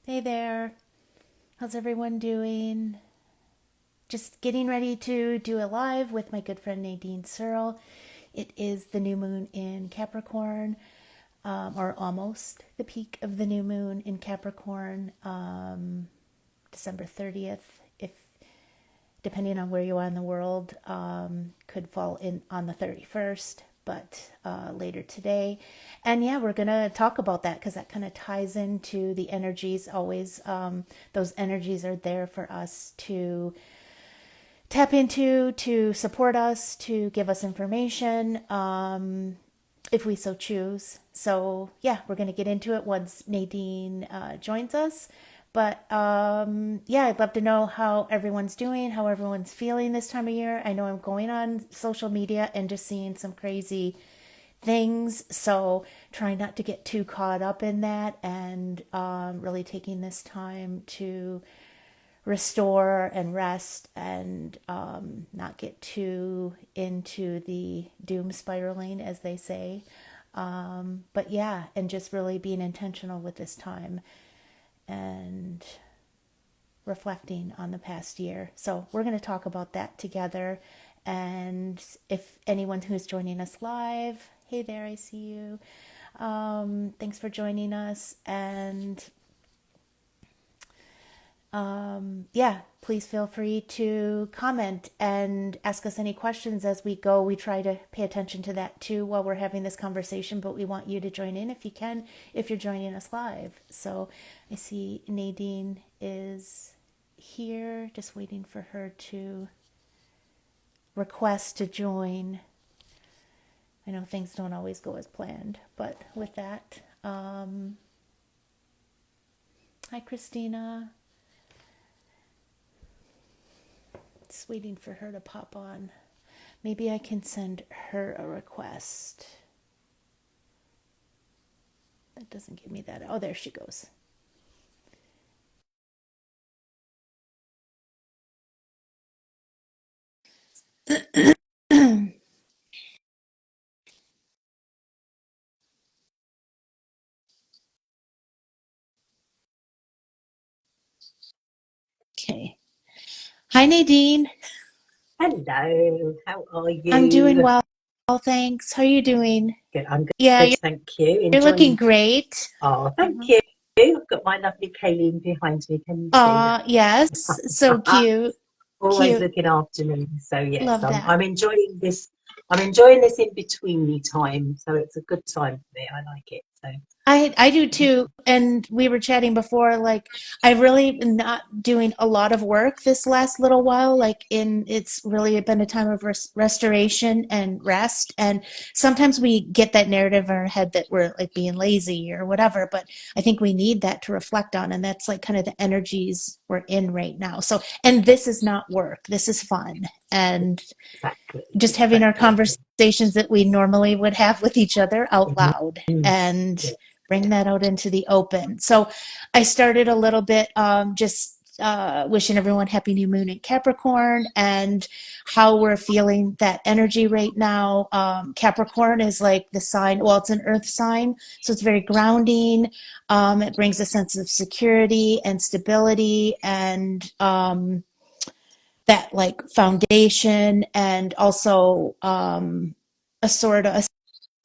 Hey there. How's everyone doing? Just getting ready to do a live with my good friend Nadine Searle. It is the new moon in Capricorn, or almost the peak of the new moon in Capricorn, December 30th. If depending on where you are in the world, could fall in on the 31st, but later today. And yeah, we're going to talk about that because that kind of ties into the energies. Always, those energies are there for us to tap into, to support us, to give us information, if we so choose. So yeah, we're going to get into it once Nadine joins us. But yeah, I'd love to know how everyone's doing, how everyone's feeling this time of year. I know I'm going on social media and just seeing some crazy things. So trying not to get too caught up in that, and really taking this time to restore and rest, and not get too into the doom spiraling, as they say. But yeah, and just really being intentional with this time and reflecting on the past year. So we're going to talk about that together. And if anyone who's joining us live, hey there, I see you. Thanks for joining us. And yeah, please feel free to comment and ask us any questions as we go. We try to pay attention to that too while we're having this conversation, but we want you to join in if you can, if you're joining us live. So I see Nadine is here, just waiting for her to request to join. I know things don't always go as planned, but with that, hi Christina. Just waiting for her to pop on. Maybe I can send her a request. That doesn't give me that. Oh, there she goes. Okay. Hi, Nadine. Hello, how are I'm doing you? well. Thanks. How are you doing? Good, I'm Yeah, good, thank you. you're looking Enjoying. great. Oh, thank you. I've got my lovely Kayleen behind me. Can you see that? Yes. So cute. Always Cute. looking after me. So yes, Love that. I'm enjoying this. I'm enjoying this in between me time. So it's a good time for me. I like it. So I do too. And we were chatting before, like I've really been not doing a lot of work this last little while. Like it's really been a time of restoration and rest. And sometimes we get that narrative in our head that we're like being lazy or whatever, but I think we need that to reflect on. And that's like kind of the energies we're in right now. So, and this is not work. This is fun. And exactly, just having our exactly. conversations that we normally would have with each other out Mhm. loud, and Yeah. bring that out into the open. So I started a little bit, just wishing everyone happy new moon in Capricorn, and how we're feeling that energy right now. Capricorn is like the sign, well, it's an earth sign, so it's very grounding. It brings a sense of security and stability, and that like foundation, and also a sort of a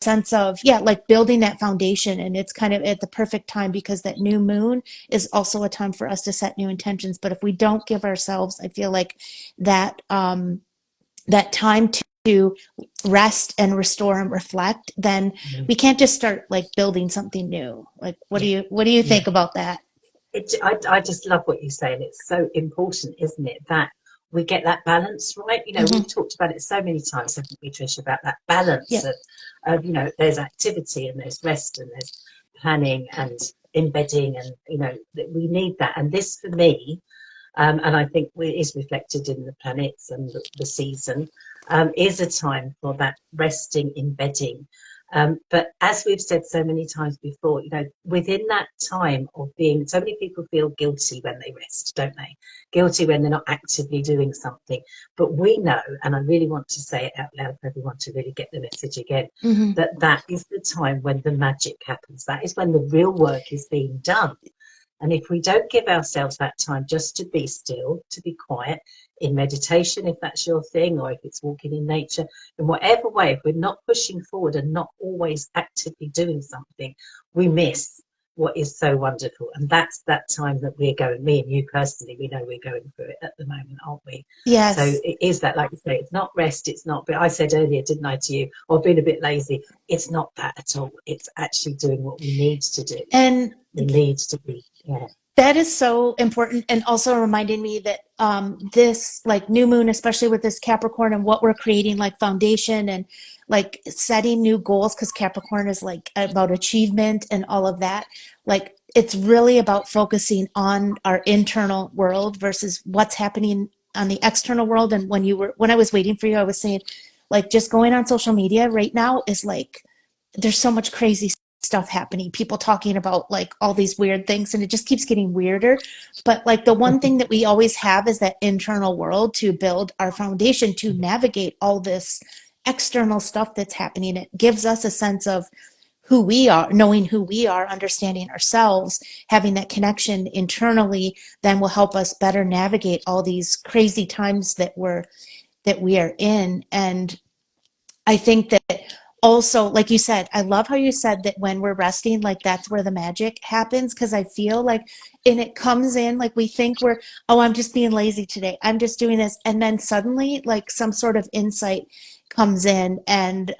sense of, yeah, like building that foundation. And it's kind of at the perfect time because that new moon is also a time for us to set new intentions. But if we don't give ourselves, I feel like that that time to rest and restore and reflect, then Mhm. we can't just start like building something new. Like Yeah. what do you Yeah. think about that? I just love what you say, and it's so important, isn't it, that we get that balance right. We've Hmm. talked about it so many times, haven't we, Trish, about that balance Yeah. of there's activity and there's rest and there's planning and embedding, and that we need that. And this, for me, and I think is reflected in the planets and the season, is a time for that resting, embedding. But as we've said so many times before, within that time of being, so many people feel guilty when they rest, don't they? Guilty when they're not actively doing something. But we know, and I really want to say it out loud for everyone to really get the message again, Hmm. that is the time when the magic happens. That is when the real work is being done. And if we don't give ourselves that time just to be still, to be quiet, in meditation, if that's your thing, or if it's walking in nature, in whatever way, if we're not pushing forward and not always actively doing something, we miss what is so wonderful. And that's that time that we're going, me and you personally, we know we're going through it at the moment, aren't we? So Yes. it is that, like you say, it's not rest, it's not, but I said earlier, didn't I, to you, or being a bit lazy, it's not that at all. It's actually doing what we need to do. And It needs to be, yeah. that is so important, and also reminding me that this like new moon, especially with this Capricorn and what we're creating, like foundation and like setting new goals, because Capricorn is like about achievement and all of that. Like it's really about focusing on our internal world versus what's happening on the external world. And when I was waiting for you, I was saying, like, just going on social media right now is like there's so much crazy stuff happening, people talking about like all these weird things, and it just keeps getting weirder. But like the one thing that we always have is that internal world to build our foundation to navigate all this external stuff that's happening. It gives us a sense of who we are, knowing who we are, understanding ourselves, having that connection internally, then will help us better navigate all these crazy times that we are in. And I think that also, like you said, I love how you said that when we're resting, like that's where the magic happens. Cause I feel like, and it comes in, like we think oh, I'm just being lazy today, I'm just doing this. And then suddenly like some sort of insight comes in, and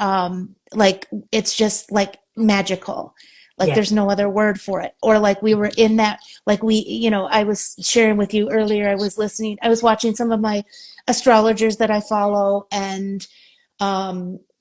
like it's just like magical. Like Yeah. there's no other word for it. Or like we were in that, like I was sharing with you earlier, I was watching some of my astrologers that I follow, and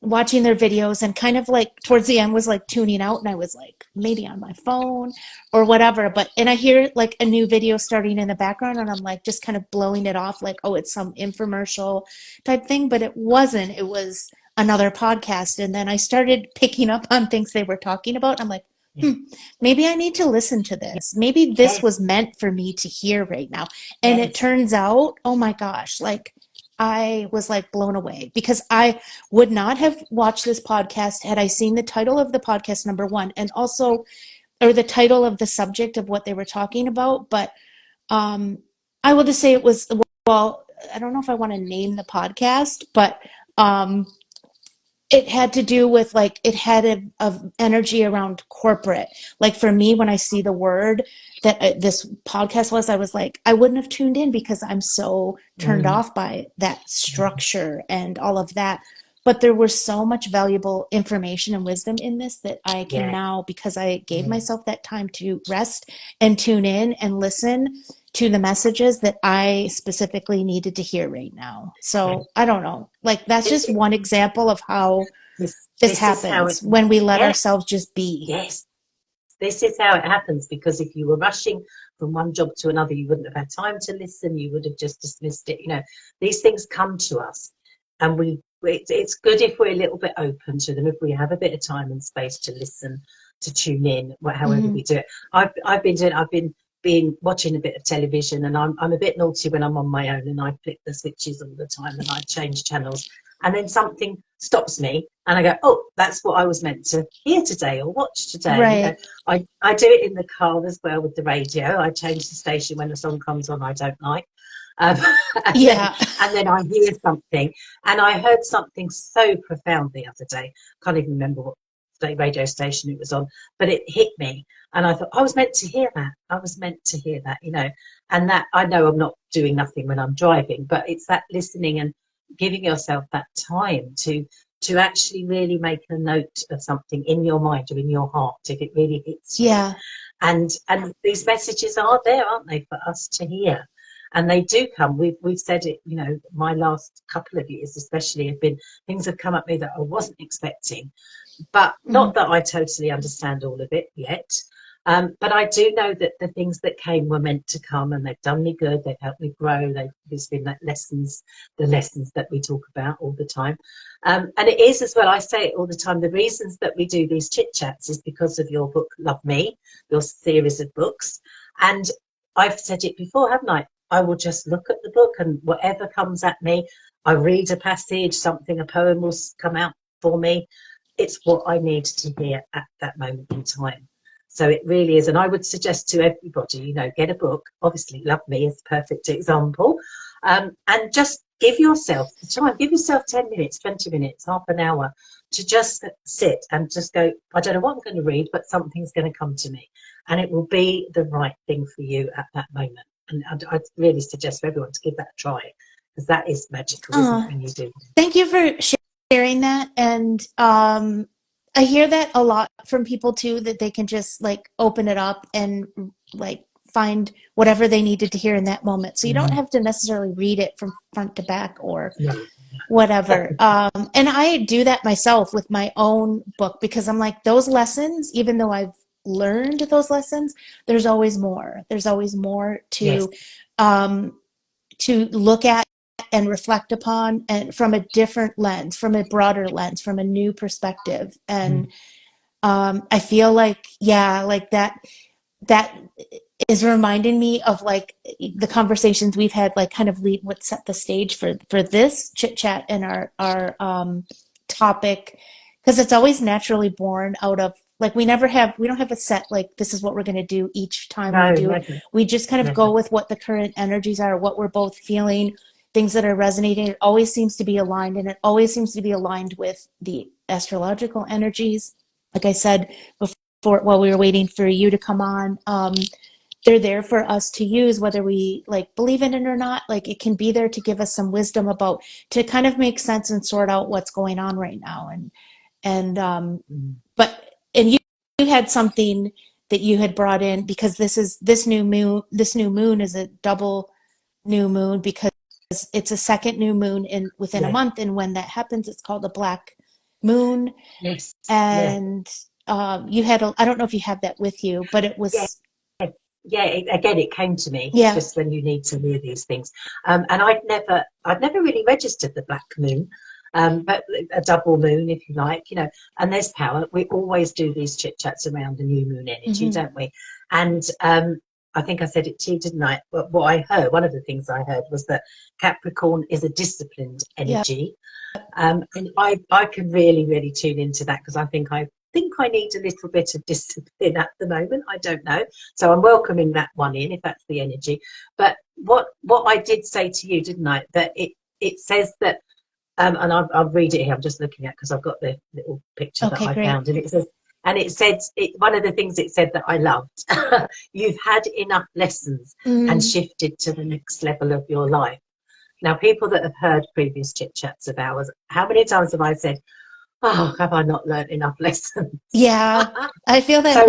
watching their videos, and kind of like towards the end was like tuning out, and I was like maybe on my phone or whatever, and I hear like a new video starting in the background, and I'm like just kind of blowing it off like, oh, it's some infomercial type thing, but it wasn't. It was another podcast. And then I started picking up on things they were talking about. I'm like, Yeah. maybe I need to listen to this. Maybe this Yes. was meant for me to hear right now. And it Yes. turns out, oh my gosh, like I was like blown away, because I would not have watched this podcast had I seen the title of the podcast, number one, and also, or the title of the subject of what they were talking about. But I will just say it was, well, I don't know if I want to name the podcast, but um, it had to do with like, it had a energy around corporate. Like for me, when I see the word that this podcast was, I was like, I wouldn't have tuned in because I'm so turned Mm. off by that structure and all of that. But there was so much valuable information and wisdom in this that I can Yeah. now, because I gave Mm. myself that time to rest and tune in and listen to the messages that I specifically needed to hear right now. Yeah. So I don't know, like that's This, just one example of how this this is how it, happens when we let yeah, ourselves just be. yes, this is how it happens, because if you were rushing from one job to another, you wouldn't have had time to listen, you would have just dismissed it. These things come to us, and it's good if we're a little bit open to them, if we have a bit of time and space to listen, to tune in, however Mm-hmm. we do it. I've been watching a bit of television, and I'm a bit naughty when I'm on my own, and I flick the switches all the time, and I change channels, and then something stops me, and I go, oh, that's what I was meant to hear today or watch today. Right. I do it in the car as well with the radio. I change the station when the song comes on I don't like. Um, and, then, Yeah. and then I hear something, and I heard something so profound the other day. Can't even remember what radio station it was on, but it hit me, and I thought I was meant to hear that. I was meant to hear that. And that, I know I'm not doing nothing when I'm driving, but it's that listening and giving yourself that time to actually really make a note of something in your mind or in your heart if it really hits you. Yeah. And these messages are there, aren't they, for us to hear? And they do come. We've said it. My last couple of years, especially, have been things have come at me that I wasn't expecting, but Mm-hmm. not that I totally understand all of it yet. But I do know that the things that came were meant to come, and they've done me good. They've helped me grow. There's been the lessons that we talk about all the time. And it is as well, I say it all the time, the reasons that we do these chit chats is because of your book, Love Me, your series of books. And I've said it before, haven't I? I will just look at the book, and whatever comes at me, I read a passage, a poem will come out for me. It's what I need to hear at that moment in time. So it really is. And I would suggest to everybody, you know, get a book. Obviously, Love Me is a perfect example. And just give yourself the time, give yourself 10 minutes, 20 minutes, half an hour to just sit and just go, I don't know what I'm going to read, but something's going to come to me. And it will be the right thing for you at that moment. And I'd really suggest for everyone to give that a try, because that is magical, isn't it, when you do. Thank you for sharing that. And I hear that a lot from people too, that they can just like open it up and like find whatever they needed to hear in that moment. So you don't have to necessarily read it from front to back or whatever. And I do that myself with my own book, because I'm like, those lessons, even though I've learned those lessons, there's always more. There's always more to look at and reflect upon, and from a different lens, from a broader lens, from a new perspective. And I feel like, yeah, like that is reminding me of like the conversations we've had, like kind of what set the stage for this chit chat and our topic, because it's always naturally born out of, like, we don't have a set, like, this is what we're going to do each time we do it. We just kind of go with what the current energies are, what we're both feeling, things that are resonating. It always seems to be aligned, and it always seems to be aligned with the astrological energies. Like I said before, while we were waiting for you to come on, they're there for us to use, whether we like believe in it or not. Like, it can be there to give us some wisdom about, to kind of make sense and sort out what's going on right now. And you had something that you had brought in, because this new moon is a double new moon, because it's a second new moon within a month, and when that happens, it's called a black moon. Yes. And you had I don't know if you have that with you, but it was again, it came to me just when you need to hear these things. And I'd never really registered the black moon, but a double moon, if you like, you know. And there's power. We always do these chit chats around the new moon energy, don't we? And I think I said it to you, didn't I? But what I heard, one of the things I heard, was that Capricorn is a disciplined energy. And I can really, really tune into that, because I think I need a little bit of discipline at the moment. I don't know. So I'm welcoming that one in, if that's the energy. But what I did say to you, didn't I? That it says that, and I'll read it here. I'm just looking at, because I've got the little picture that I found. And it says, one of the things it said that I loved, you've had enough lessons and shifted to the next level of your life. Now, people that have heard previous chit chats of ours, how many times have I said, oh, have I not learned enough lessons? Yeah, I feel that. So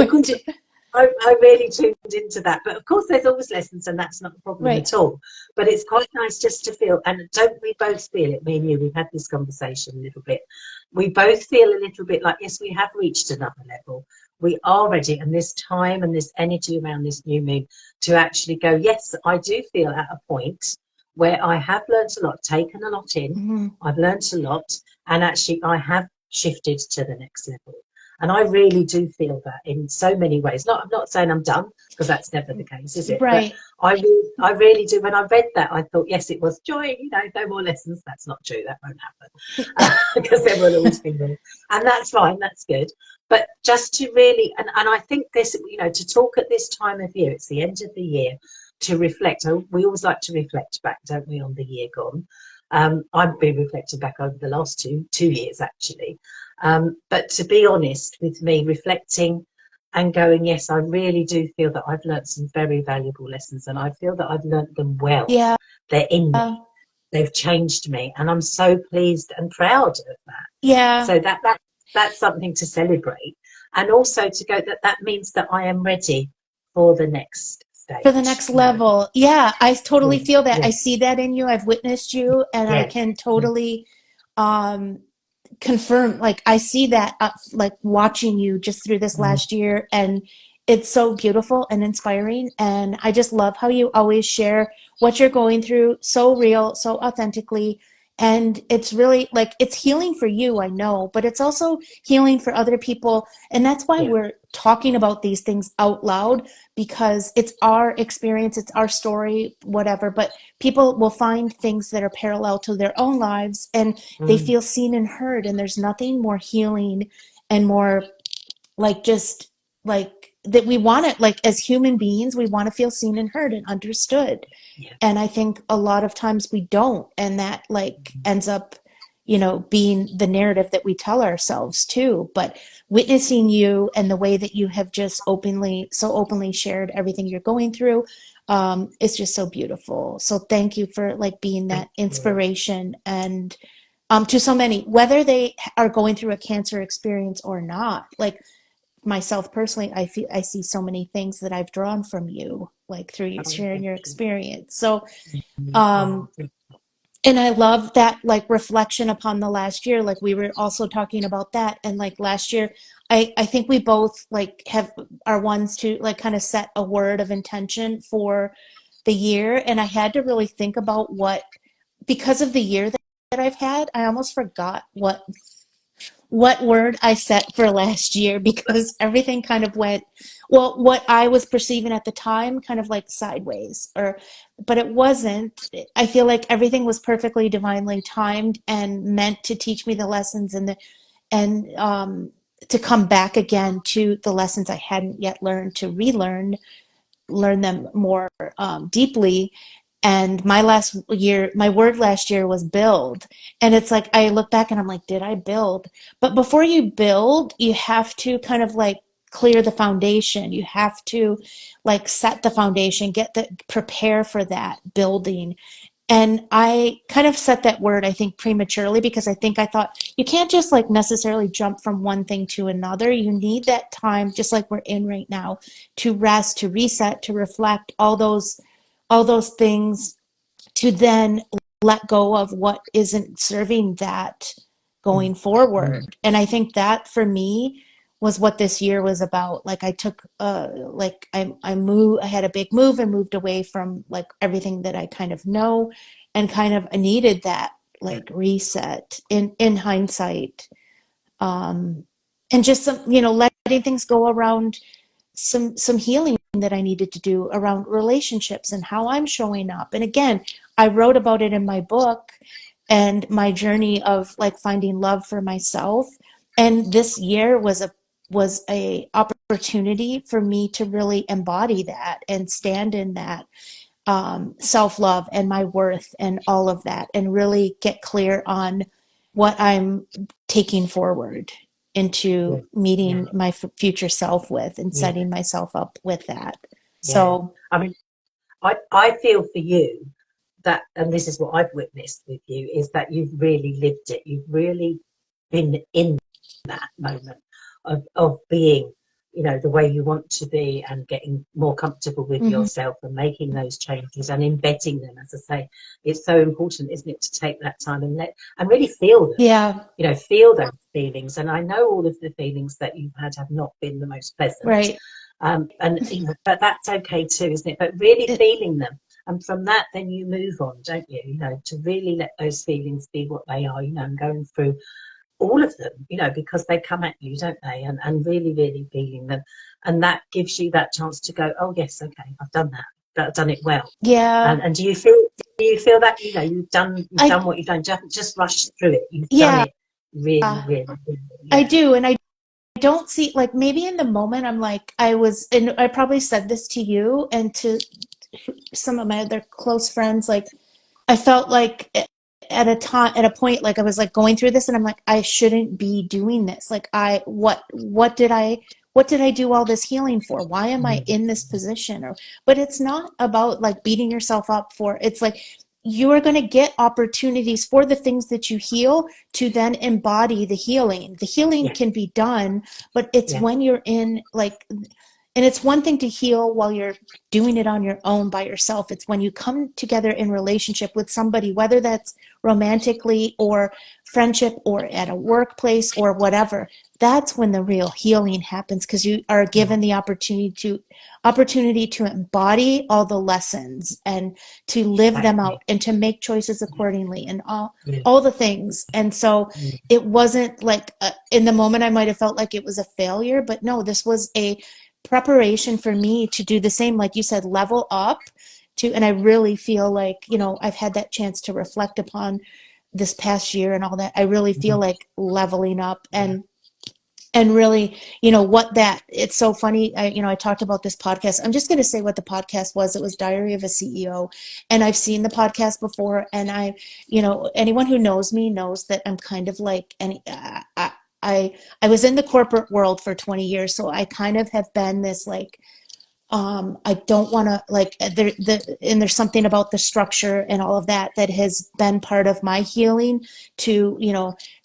I really tuned into that. But of course, there's always lessons, and that's not a problem at all. But it's quite nice just to feel, and don't we both feel it, me and you, we've had this conversation a little bit. We both feel a little bit like, yes, we have reached another level. We are ready, and this time and this energy around this new moon to actually go, yes, I do feel at a point where I have learned a lot, taken a lot in, I've learned a lot, and actually I have shifted to the next level. And I really do feel that in so many ways. I'm not saying I'm done, because that's never the case, is it? Right. But I really do. When I read that, I thought, yes, it was joy, you know, no more lessons. That's not true. That won't happen, because there will always be more. And that's fine. That's good. But just to really, and I think this, you know, to talk at this time of year, it's the end of the year, to reflect. We always like to reflect back, don't we, on the year gone. I've been reflecting back over the last two years, actually. But to be honest with me, reflecting and going, yes, I really do feel that I've learnt some very valuable lessons, and I feel that I've learnt them well. Yeah. They're in me. They've changed me, and I'm so pleased and proud of that. Yeah. So that's something to celebrate, and also to go that means that I am ready for the next stage. For the next level. Yeah, I totally feel that. I see that in you. I've witnessed you, and I can totally confirm, like, I see that, like, watching you just through this last year, and it's so beautiful and inspiring. And I just love how you always share what you're going through, so real, so authentically. And it's really, like, it's healing for you, I know, but it's also healing for other people. And that's why we're talking about these things out loud, because it's our experience, it's our story, whatever. But people will find things that are parallel to their own lives, and they feel seen and heard. And there's nothing more healing and more, like, just like that we want to, like, as human beings, we want to feel seen and heard and understood. Yeah. And I think a lot of times we don't, and that like ends up, being the narrative that we tell ourselves too. But witnessing you and the way that you have just so openly shared everything you're going through, is just so beautiful. So thank you for like being Thank that you. inspiration, and to so many, whether they are going through a cancer experience or not. Like myself personally, I see so many things that I've drawn from you, like through you Oh, sharing thank your you. experience. So, Oh, um, and I love that like reflection upon the last year. Like we were also talking about that. And like last year, I think we both like are ones to like kind of set a word of intention for the year. And I had to really think about because of the year that I've had, I almost forgot what word I set for last year, because everything kind of went, well, what I was perceiving at the time kind of like sideways, but it wasn't. I feel like everything was perfectly divinely timed and meant to teach me the lessons, and to come back again to the lessons I hadn't yet learned, to learn them more deeply. And my word last year was build. And it's like, I look back and I'm like, did I build? But before you build, you have to kind of like clear the foundation. You have to like set the foundation, prepare for that building. And I kind of set that word, I think, prematurely, because I thought you can't just like necessarily jump from one thing to another. You need that time, just like we're in right now, to rest, to reset, to reflect, all those things, to then let go of what isn't serving that going forward. And I think that for me was what this year was about. Like I took like I moved, I had a big move and moved away from like everything that I kind of know, and kind of I needed that yeah. like reset in hindsight. And just letting things go around, some healing that I needed to do around relationships and how I'm showing up. And again, I wrote about it in my book and my journey of like finding love for myself. And this year was a opportunity for me to really embody that and stand in that, self-love and my worth and all of that, and really get clear on what I'm taking forward Yeah. into Yeah. meeting my future self with, and Yeah. setting myself up with that. Yeah. So I mean, I feel for you that, and this is what I've witnessed with you, is that you've really lived it. You've really been in that moment of being, the way you want to be, and getting more comfortable with mhm. yourself and making those changes and embedding them. As I say, it's so important, isn't it, to take that time and really feel them. Yeah, Feel those feelings. And I know all of the feelings that you've had have not been the most pleasant. right. And but that's okay too, isn't it? But really It, feeling them, and from that, then you move on, don't you? To really let those feelings be what they are. And going through all of them, because they come at you, don't they? And really, really feeling them, and that gives you that chance to go, oh yes, okay, I've done that. I've done it well. yeah, And do you feel that you've done I what you've done? Just rushed through it. You've done yeah, it really, really, really. I Yeah. do. And I don't see, like, maybe in the moment I'm like, and I probably said this to you and to some of my other close friends, like I felt like at a point, like I was like going through this and I'm like, I shouldn't be doing this. Like what did I do all this healing for? Why am I Mm. in this position? But it's not about like beating yourself up for, it's like you are going to get opportunities for the things that you heal to then embody the healing. The healing Yeah. can be done, but it's Yeah. when you're in like, and it's one thing to heal while you're doing it on your own by yourself. It's when you come together in relationship with somebody, whether that's romantically or friendship or at a workplace or whatever. That's when the real healing happens, because you are Yeah. given the opportunity to embody all the lessons and to live them Exactly. out and to make choices Yeah. accordingly, and all Yeah. all the things. And so Mm. it wasn't like, in the moment I might have felt like it was a failure, but no, this was a preparation for me to do the same, like you said, level up to. And I really feel like, I've had that chance to reflect upon this past year and all that. I really feel Mhm. like leveling up, Yeah. and And really, you know, what that, it's so funny. I talked about this podcast. I'm just going to say what the podcast was. It was Diary of a CEO. And I've seen the podcast before. And anyone who knows me knows that I'm kind of like, I was in the corporate world for 20 years. So I kind of have been this like, I don't want to like and there's something about the structure and all of that that has been part of my healing to,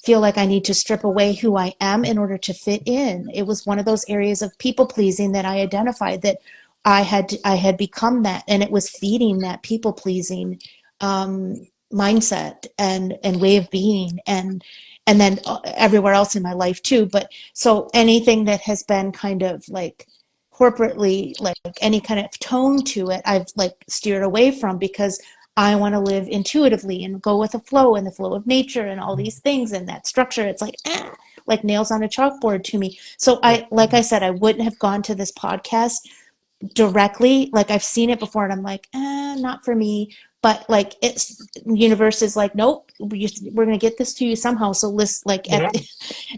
feel like I need to strip away who I am in order to fit in. It was one of those areas of people pleasing that I identified that I had become that, and it was feeding that people pleasing mindset and way of being, and then everywhere else in my life too. But so anything that has been kind of like corporately, like any kind of tone to it, I've like steered away from, because I want to live intuitively and go with the flow and the flow of nature and all these things, and that structure. It's like nails on a chalkboard to me. So like I said, I wouldn't have gone to this podcast directly. Like I've seen it before and I'm like, not for me. But like it's universe is like, nope, we're going to get this to you somehow. So let's like, Yeah.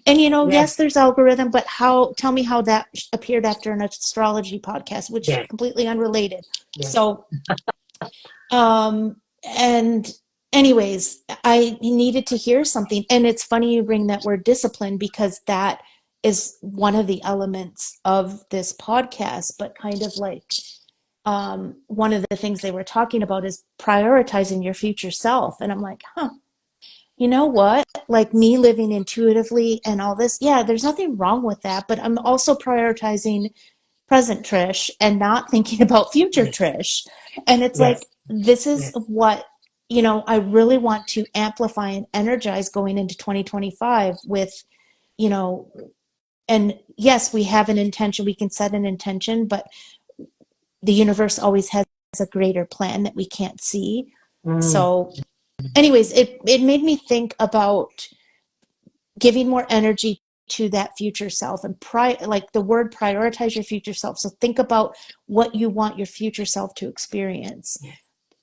and Yeah. yes, there's algorithm, but tell me how that appeared after an astrology podcast, which is completely unrelated. Yeah. So, and anyways, I needed to hear something. And it's funny you bring that word discipline, because that is one of the elements of this podcast, but kind of like, one of the things they were talking about is prioritizing your future self. And I'm like, you know what? Like me living intuitively and all this, yeah, there's nothing wrong with that. But I'm also prioritizing present Trish and not thinking about future Yes. Trish. And it's Yes. like, this is Yes. what, I really want to amplify and energize going into 2025 with, and yes, we have an intention, we can set an intention, but the universe always has a greater plan that we can't see. So anyways, it made me think about giving more energy to that future self, and like the word prioritize your future self. So think about what you want your future self to experience. Yes.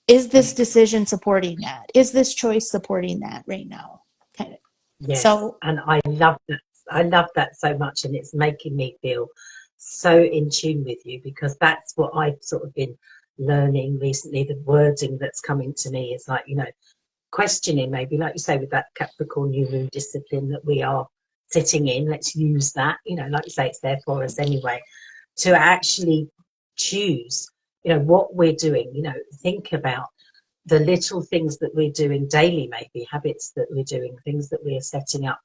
Is this decision supporting that? Is this choice supporting that right now? Kind of. Yes. So, and I love that. I love that so much, and it's making me feel so in tune with you, because that's what I've sort of been learning recently. The wording that's coming to me is like, questioning, maybe like you say, with that Capricorn new moon discipline that we are sitting in. Let's use that, like you say, it's there for us anyway, to actually choose, what we're doing, think about the little things that we're doing daily, maybe habits that we're doing, things that we are setting up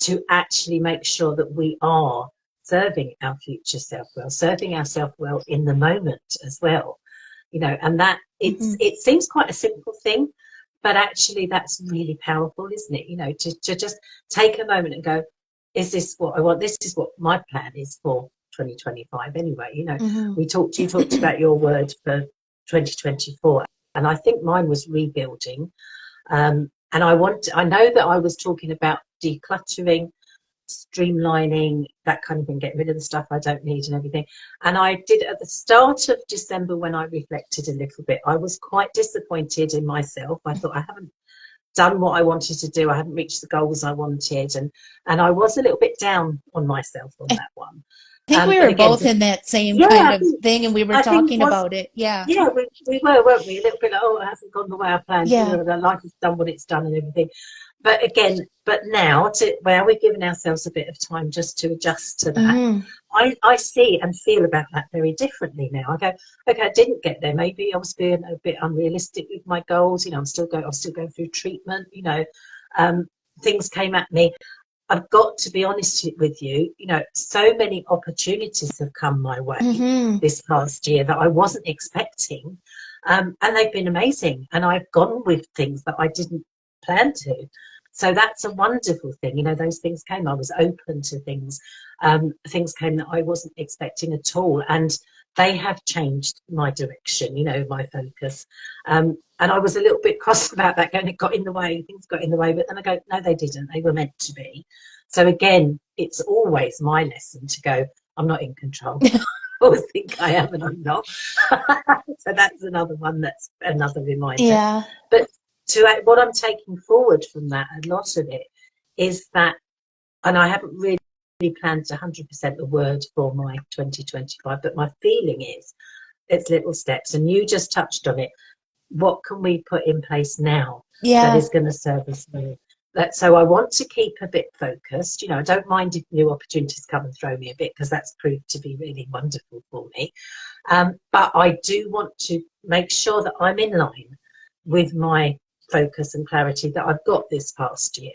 to actually make sure that we are serving our future self well, serving ourselves well in the moment as well, and that it seems quite a simple thing, but actually that's really powerful, isn't it? To just take a moment and go, is this what I want? This is what my plan is for 2025 anyway. You talked about your word for 2024, and I think mine was rebuilding. And I know that I was talking about decluttering, streamlining, that kind of thing, getting rid of the stuff I don't need and everything. And I did at the start of December, when I reflected a little bit, I was quite disappointed in myself. I thought I haven't done what I wanted to do. I hadn't reached the goals I wanted. And I was a little bit down on myself on that one. I think we were both in that same kind of thing, and we were talking about it. Yeah, we were, weren't we? A little bit like, oh, it hasn't gone the way I planned. Yeah. Life has done what it's done and everything. But now we're giving ourselves a bit of time just to adjust to that. I see and feel about that very differently now. I go, okay, I didn't get there. Maybe I was being a bit unrealistic with my goals. I'm still going through treatment. Things came at me. I've got to be honest with you, so many opportunities have come my way this past year that I wasn't expecting. And they've been amazing. And I've gone with things that I didn't plan to. So that's a wonderful thing. Those things came. I was open to things. Things came that I wasn't expecting at all. And they have changed my direction, my focus. And I was a little bit cross about that, going, it got in the way, things got in the way. But then I go, no, they didn't. They were meant to be. So again, it's always my lesson to go, I'm not in control. I always think I am, and I'm not. So that's another one, that's another reminder. Yeah. But what I'm taking forward from that, a lot of it, is that, and I haven't really planned 100% the word for my 2025, but my feeling is it's little steps. And you just touched on it. What can we put in place now that Yeah. is going to serve us well? So I want to keep a bit focused. You know, I don't mind if new opportunities come and throw me a bit, because that's proved to be really wonderful for me. But I do want to make sure that I'm in line with my focus and clarity that I've got this past year,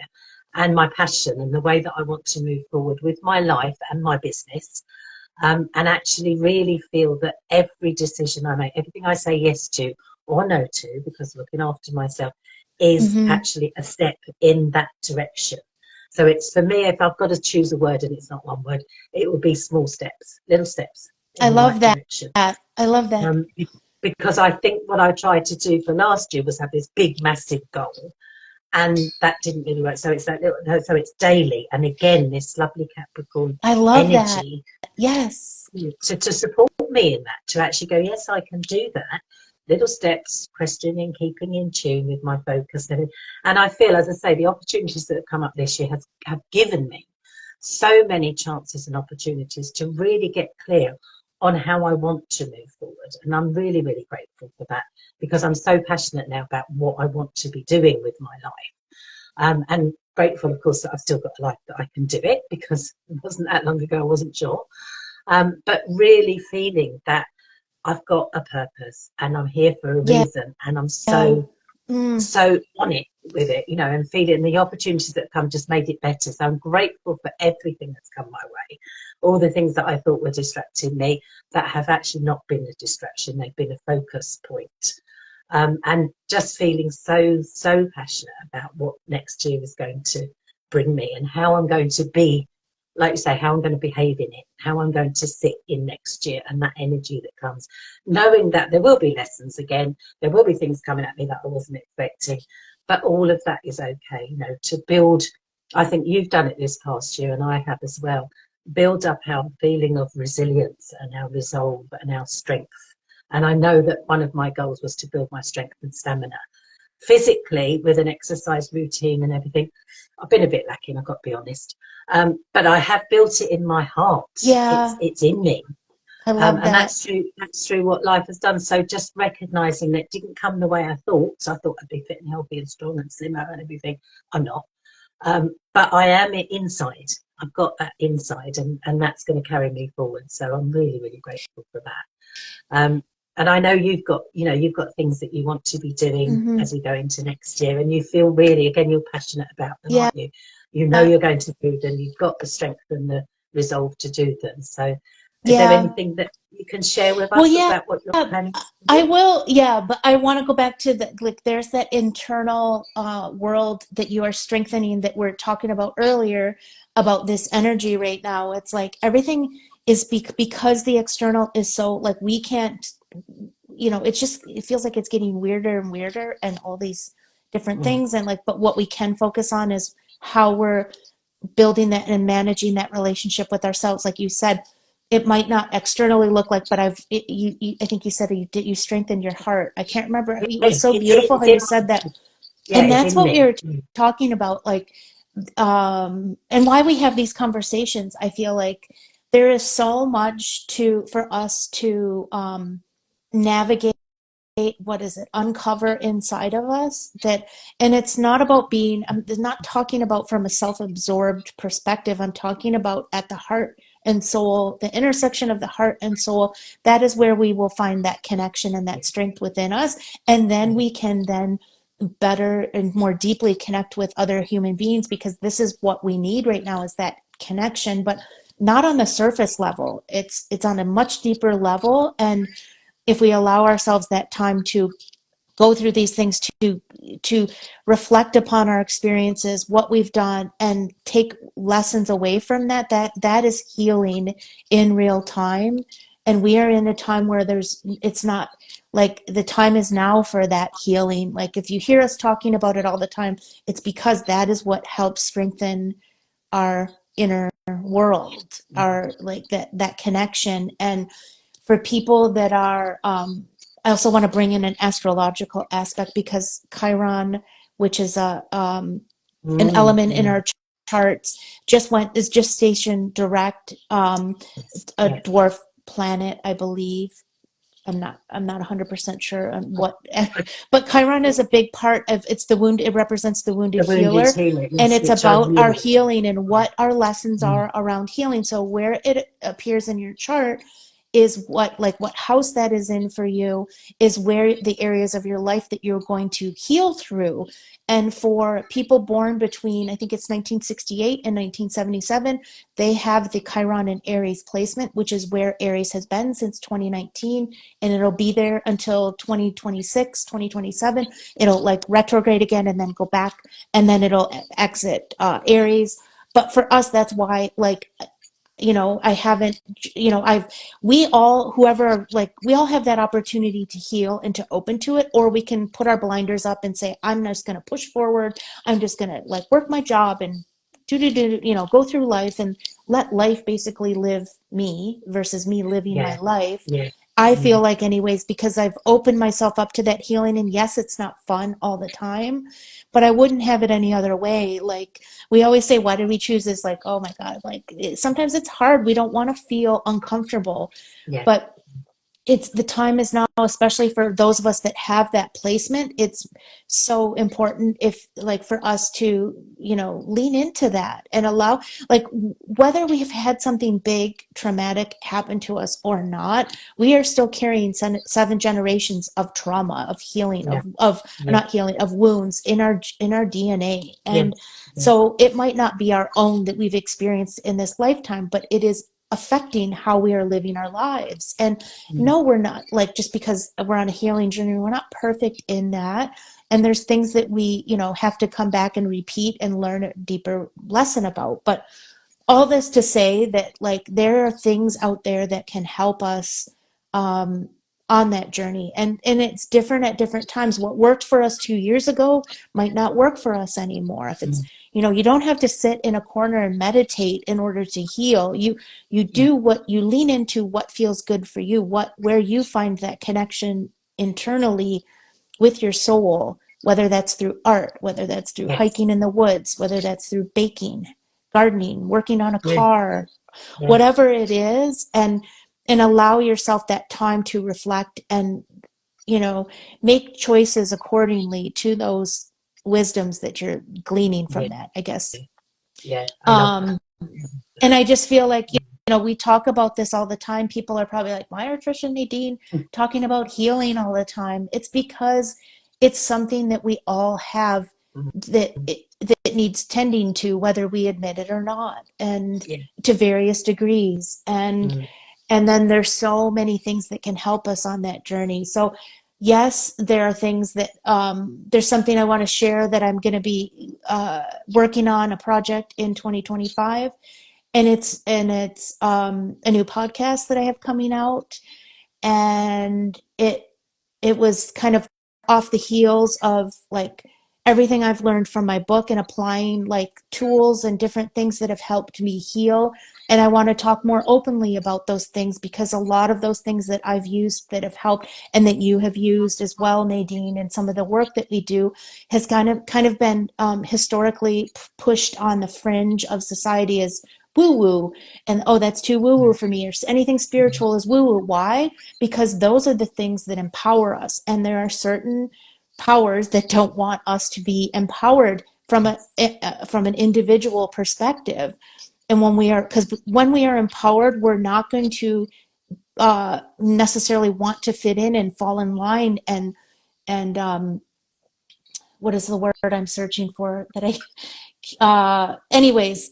and my passion and the way that I want to move forward with my life and my business. And actually really feel that every decision I make, everything I say yes to or no to, because looking after myself, is Mm-hmm. actually a step in that direction. So it's, for me, if I've got to choose a word and it's not one word, it will be small steps, little steps I in the love right that. direction. I love that. Because I think what I tried to do for last year was have this big, massive goal, and that didn't really work. So it's that little, no, so it's daily, and again, this lovely Capricorn I love that. energy Yes. to support me in that, to actually go, yes, I can do that. Little steps, questioning, keeping in tune with my focus. And I feel, as I say, the opportunities that have come up this year have given me so many chances and opportunities to really get clear on how I want to move forward. And I'm really, really grateful for that, because I'm so passionate now about what I want to be doing with my life. And grateful, of course, that I've still got a life that I can do it, because it wasn't that long ago I wasn't sure. But really feeling that I've got a purpose and I'm here for a Yeah. reason, and I'm Mm. so on it with it, you know, and feeling the opportunities that come just made it better. So I'm grateful for everything that's come my way. All the things that I thought were distracting me that have actually not been a distraction, they've been a focus point. And just feeling so passionate about what next year is going to bring me, and how I'm going to be, like you say, how I'm going to behave in it, how I'm going to sit in next year, and that energy that comes, knowing that there will be lessons again, there will be things coming at me that I wasn't expecting, but all of that is okay, you know, to build. I think you've done it this past year, and I have as well, build up our feeling of resilience and our resolve and our strength. And I know that one of my goals was to build my strength and stamina physically with an exercise routine and everything. I've been a bit lacking, I've got to be honest. But I have built it in my heart. Yeah. It's in me. I love And that. that's through what life has done. So just recognizing that it didn't come the way I thought. So I thought I'd be fit and healthy and strong and slimmer and everything. I'm not. But I am inside. I've got that inside, and that's going to carry me forward. So I'm really, really grateful for that. And I know you've got things that you want to be doing Mm-hmm. as we go into next year, and you feel really, again, you're passionate about them, Yeah. aren't you? You know you're going to do them. You've got the strength and the resolve to do them. So is there Yeah. anything that you can share with Well, us yeah, about what you're planning to I do? will. Yeah, but I want to go back to the, like, there's that internal world that you are strengthening that we're talking about earlier about this energy right now. It's like everything is because the external is so, like, we can't, it feels like it's getting weirder and weirder and all these different Mm. things. And like, but what we can focus on is how we're building that and managing that relationship with ourselves. Like you said, it might not externally look like, but I think you said you strengthened your heart. I can't remember. It was so beautiful how It's you in, said that. yeah, And it's that's in what we me. were talking about, like, and why we have these conversations. I feel like there is so much for us to navigate, what is it, uncover inside of us, and it's not about being, I'm not talking about from a self-absorbed perspective. I'm talking about at the heart and soul, the intersection of the heart and soul. That is where we will find that connection and that strength within us, and then we can then better and more deeply connect with other human beings, because this is what we need right now, is that connection, but not on the surface level. It's on a much deeper level. And if we allow ourselves that time to go through these things, to reflect upon our experiences, what we've done, and take lessons away from that is healing in real time. And we are in a time where it's not like the time is now for that healing. Like, if you hear us talking about it all the time, it's because that is what helps strengthen our inner world, our, like, that connection. And for people that are, I also want to bring in an astrological aspect, because Chiron, which is an element in Mm. our charts. Is just station direct, a Yeah. dwarf planet, I believe. I'm not 100% sure on what, but Chiron is a big part of, it's the wound, it represents the wounded The wounded healer, healer, and yes, it's which I about our really healing and what our lessons mm, are around healing. So where it appears in your chart is what house that is in for you, is where the areas of your life that you're going to heal through. And for people born between, I think it's 1968 and 1977, they have the Chiron and Aries placement, which is where Aries has been since 2019, and it'll be there until 2026, 2027. It'll like retrograde again and then go back, and then it'll exit Aries. But for us, that's why, like, I haven't, we all, whoever, like, we all have that opportunity to heal and to open to it, or we can put our blinders up and say, I'm just going to push forward. I'm just going to like work my job and go through life and let life basically live me versus me living my yeah, life. yeah, I feel mm, like anyways, because I've opened myself up to that healing, and yes, it's not fun all the time, but I wouldn't have it any other way. Like, we always say, why did we choose this? Like, oh my God, like sometimes it's hard. We don't want to feel uncomfortable, yeah, but it's the time is now, especially for those of us that have that placement. It's so important, if like for us to lean into that and allow, like, whether we have had something big traumatic happen to us or not, we are still carrying seven generations of trauma, of healing, yeah, of yeah, not healing, of wounds in our DNA. And yes, yes, so it might not be our own that we've experienced in this lifetime, but it is affecting how we are living our lives. And mm, no, we're not, like, just because we're on a healing journey, we're not perfect in that. And there's things that we, have to come back and repeat and learn a deeper lesson about. But all this to say that, like, there are things out there that can help us um, on that journey. And it's different at different times. What worked for us 2 years ago might not work for us anymore. If it's, mm, you don't have to sit in a corner and meditate in order to heal. You yeah, do what you lean into, what feels good for you, where you find that connection internally with your soul, whether that's through art, whether that's through yes, hiking in the woods, whether that's through baking, gardening, working on a yeah, car, yeah, whatever it is, and allow yourself that time to reflect and make choices accordingly to those wisdoms that you're gleaning from yeah, that, I guess. yeah. I love that. Um, and I just feel like, we talk about this all the time. People are probably like, why are Trish and Nadine Mm, talking about healing all the time? It's because it's something that we all have, mm, that needs tending to, whether we admit it or not, and yeah, to various degrees. mm, And then there's so many things that can help us on that journey. So yes, there are things that, there's something I want to share that I'm going to be working on, a project in 2025, and it's a new podcast that I have coming out, and it was kind of off the heels of, like, everything I've learned from my book and applying, like, tools and different things that have helped me heal. And I want to talk more openly about those things, because a lot of those things that I've used that have helped, and that you have used as well, Nadine, and some of the work that we do has kind of been historically pushed on the fringe of society as woo woo, and oh, that's too woo woo mm, for me, or anything spiritual is woo woo. Why? Because those are the things that empower us, and there are certain powers that don't want us to be empowered from an individual perspective. And when we are empowered, we're not going to necessarily want to fit in and fall in line, and what is the word I'm searching for, that I anyways,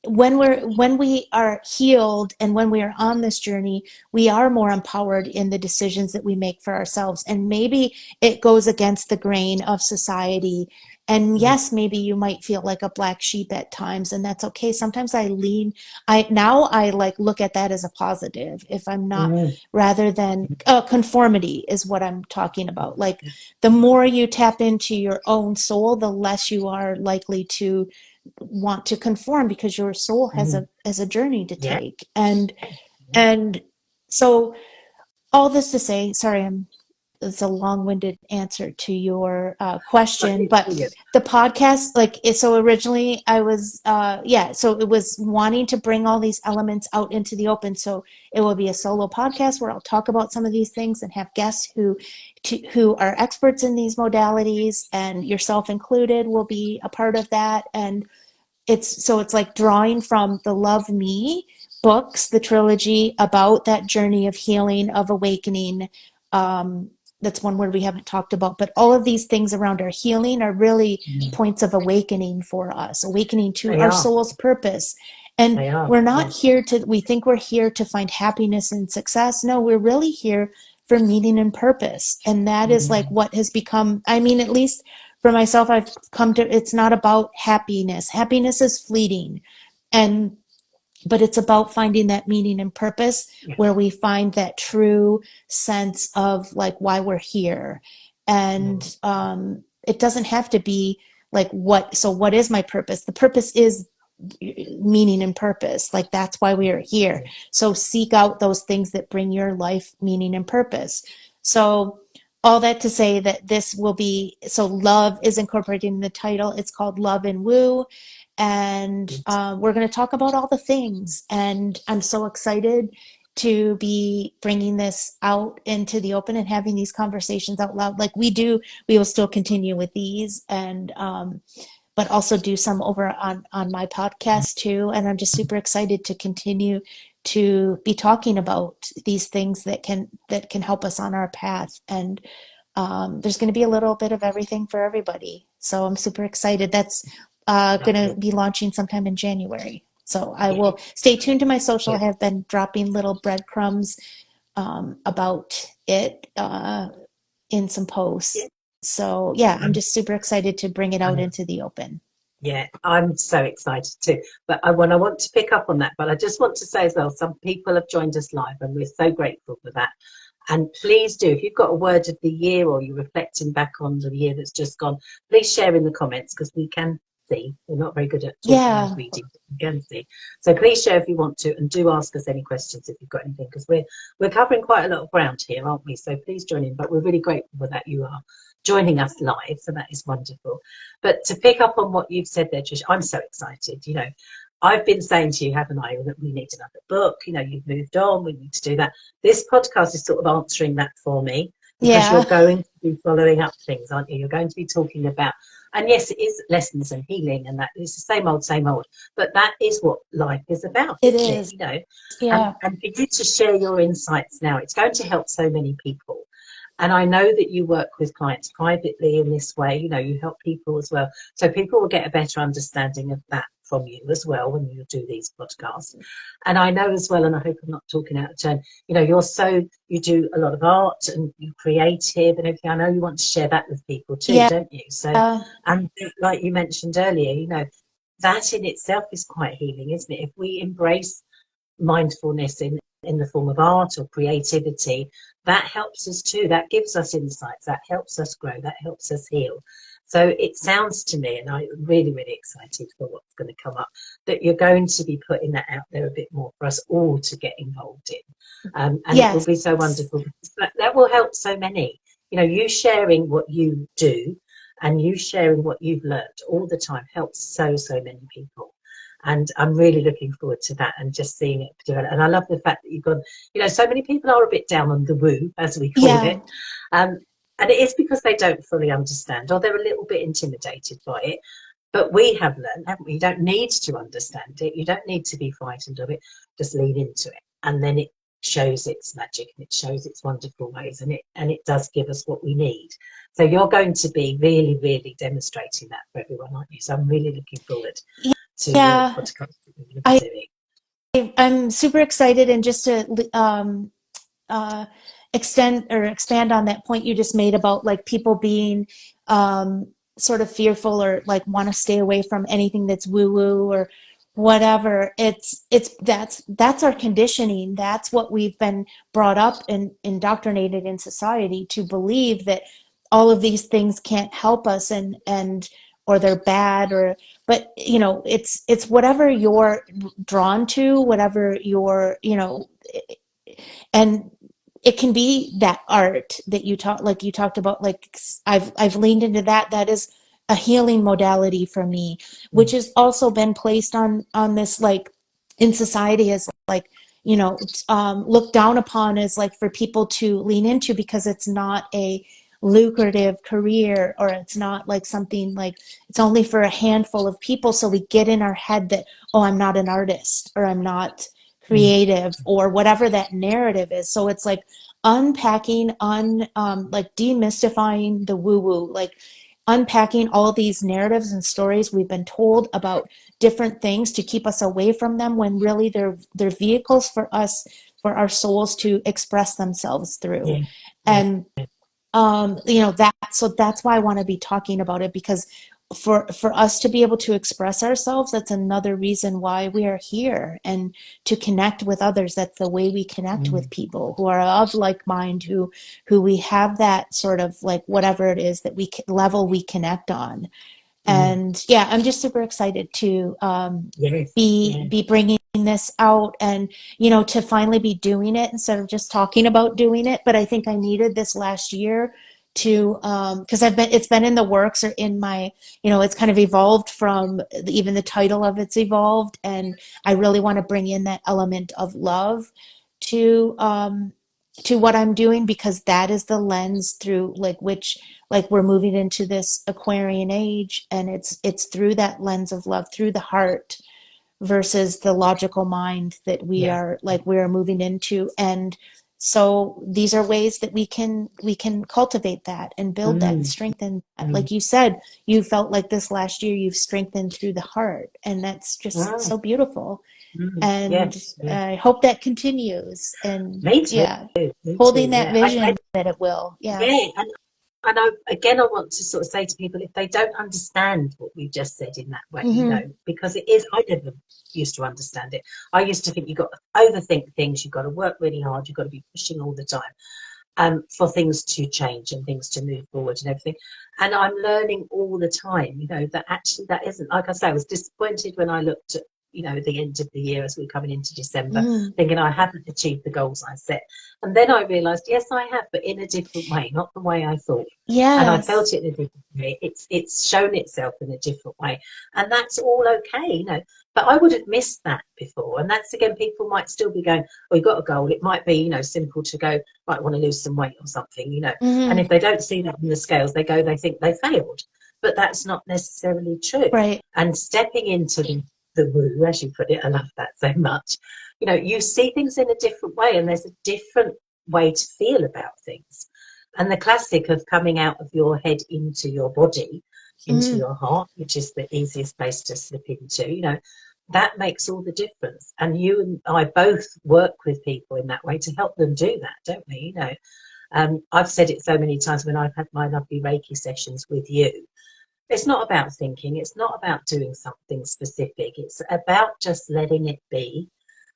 when we are healed and when we are on this journey, we are more empowered in the decisions that we make for ourselves. And maybe it goes against the grain of society. And mm, yes, maybe you might feel like a black sheep at times, and that's okay. Sometimes I like look at that as a positive, if I'm not, mm, rather than conformity is what I'm talking about. Like, the more you tap into your own soul, the less you are likely to want to conform, because your soul mm, has a journey to yeah, take. And so all this to say, sorry, I'm it's a long-winded answer to your But question, it's but brilliant. the podcast, like, so originally I was, so it was wanting to bring all these elements out into the open. So it will be a solo podcast where I'll talk about some of these things and have guests who are experts in these modalities, and yourself included will be a part of that. And it's like drawing from the Love Me books, the trilogy about that journey of healing, of awakening. Um, that's one word we haven't talked about, but all of these things around our healing are really points of awakening for us, awakening to They our are. soul's purpose. And They are. we're not Yeah. here to, we think we're here to find happiness and success. No, we're really here for meaning and purpose. And that is like Mm. what has become, I mean, at least for myself, I've come to, it's not about happiness. Happiness is fleeting. And but it's about finding that meaning and purpose Yeah. where we find that true sense of like why we're here. Mm. And it doesn't have to be like what is my purpose? The purpose is meaning and purpose. Like that's why we are here. Yeah. So seek out those things that bring your life meaning and purpose. So all that to say that this will be, so love is incorporated in the title. It's called Love and Woo. And Good. we're going to talk about all the things. And I'm so excited to be bringing this out into the open and having these conversations out loud like we do. We will still continue with these, and but also do some over on my podcast too. And I'm just super excited to continue to be talking about these things that can help us on our path. And there's going to be a little bit of everything for everybody. So I'm super excited. That's going to Lovely. be launching sometime in January. So I Yeah. will stay tuned to my social. I Yeah. have been dropping little breadcrumbs about it in some posts. So yeah, I'm Um, just super excited to bring it out uh, into the open. yeah, I'm so excited too. But I want to pick up on that. But I just want to say as well, some people have joined us live, and we're so grateful for that. And please do, if you've got a word of the year or you're reflecting back on the year that's just gone, please share in the comments because we can see. We're not very good at talking and Yeah, reading, but we can see. So please share if you want to, and do ask us any questions if you've got anything because we're covering quite a lot of ground here, aren't we? So please join in. But we're really grateful for that you are joining us live, so that is wonderful. But to pick up on what you've said there, Trish, I'm so excited. I've been saying to you, haven't I, that we need another book. You've moved on. We need to do that. This podcast is sort of answering that for me because you're yeah, going to be following up things, aren't you? You're going to be talking about, and yes, it is lessons and healing, and that it's the same old. But that is what life is about, it isn't it? is. And Yeah, for you to share your insights now, it's going to help so many people. And I know that you work with clients privately in this way. You help people as well. So people will get a better understanding of that from you as well when you do these podcasts. And I know as well, and I hope I'm not talking out of turn, you do a lot of art and you're creative and everything. I know you want to share that with people too, yeah, don't you? So, and like you mentioned earlier, that in itself is quite healing, isn't it? If we embrace mindfulness in the form of art or creativity, that helps us too. That gives us insights, that helps us grow, that helps us heal. So it sounds to me, and I'm really, really excited for what's going to come up, that you're going to be putting that out there a bit more for us all to get involved in. And it will yes, be so wonderful. That will help so many. You sharing what you do and you sharing what you've learned all the time helps so, so many people. And I'm really looking forward to that and just seeing it develop. And I love the fact that you've gone, so many people are a bit down on the woo, as we call yeah, it. Um, and it is because they don't fully understand or they're a little bit intimidated by it. But we have learned, haven't we? You don't need to understand it. You don't need to be frightened of it. Just lean into it. And then it shows its magic and it shows its wonderful ways and it does give us what we need. So you're going to be really, really demonstrating that for everyone, aren't you? So I'm really looking forward to your yeah. podcast that you're going to be I doing. I'm super excited, and just to uh, extend or expand on that point you just made about like people being um, sort of fearful or like want to stay away from anything that's woo woo or whatever. That's our conditioning. That's what we've been brought up and indoctrinated in society to believe that all of these things can't help us, and or they're bad, or but it's whatever you're drawn to, whatever you're and it can be that art that you talked about, like I've leaned into that. That is a healing modality for me, which Mm. has also been placed on this, like, in society as, like, looked down upon as, like, for people to lean into, because it's not a lucrative career, or it's not like something, like, it's only for a handful of people. So we get in our head that, oh, I'm not an artist, or I'm not Mm. creative, or whatever that narrative is. So it's like unpacking, like demystifying the woo woo, like unpacking all these narratives and stories we've been told about different things to keep us away from them, when really they're vehicles for us, for our souls to express themselves through. Yeah, yeah. And that, so that's why I want to be talking about it, because for us to be able to express ourselves, that's another reason why we are here, and to connect with others. That's the way we connect with Mm. people who are of like mind, who we have that sort of, like, whatever it is that level we connect on. Mm. And yeah, I'm just super excited to Yes, yeah. be bringing this out, and to finally be doing it instead of just talking about doing it. But I think I needed this last year to, because it's been in the works, or in my, it's kind of evolved from, even the title of it's evolved, and I really want to bring in that element of love to, to what I'm doing, because that is the lens through, like, which, like, we're moving into this Aquarian age, and it's through that lens of love, through the heart, versus the logical mind that Yeah. we are moving into. And so these are ways that we can cultivate that, and build that, and Mm. strengthen that. Mm. Like you said, you felt like this last year you've strengthened through the heart, and that's just Mm. so beautiful. Mm. Yeah, And yeah. I hope that continues. And Me too. yeah, Me holding too. that Yeah. vision that it will. Yeah. Yeah, and I want to sort of say to people, if they don't understand what we've just said in that way, Hmm. because it is, I never used to understand it. I used to think you've got to overthink things, you've got to work really hard, you've got to be pushing all the time, for things to change and things to move forward and everything. And I'm learning all the time, that actually that isn't, like I say, I was disappointed when I looked at, the end of the year as we're coming into December, Mm. thinking I haven't achieved the goals I set. And then I realised, yes, I have, but in a different way, not the way I thought. And I felt Yes. it in a different way. It's shown itself in a different way. And that's all okay. But I would have missed that before. And that's, again, people might still be going, oh, you've got a goal. It might be, simple to go, might want to lose some weight or something. And Hmm. if they don't see that in the scales, they think they failed. But that's not necessarily true. Right. And stepping into the woo, as you put it, I love that so much. You see things in a different way, and there's a different way to feel about things. And the classic of coming out of your head into your body, into Mm. your heart, which is the easiest place to slip into, that makes all the difference. And you and I both work with people in that way to help them do that, don't we? I've said it so many times when I've had my lovely Reiki sessions with you. It's not about thinking, it's not about doing something specific, it's about just letting it be,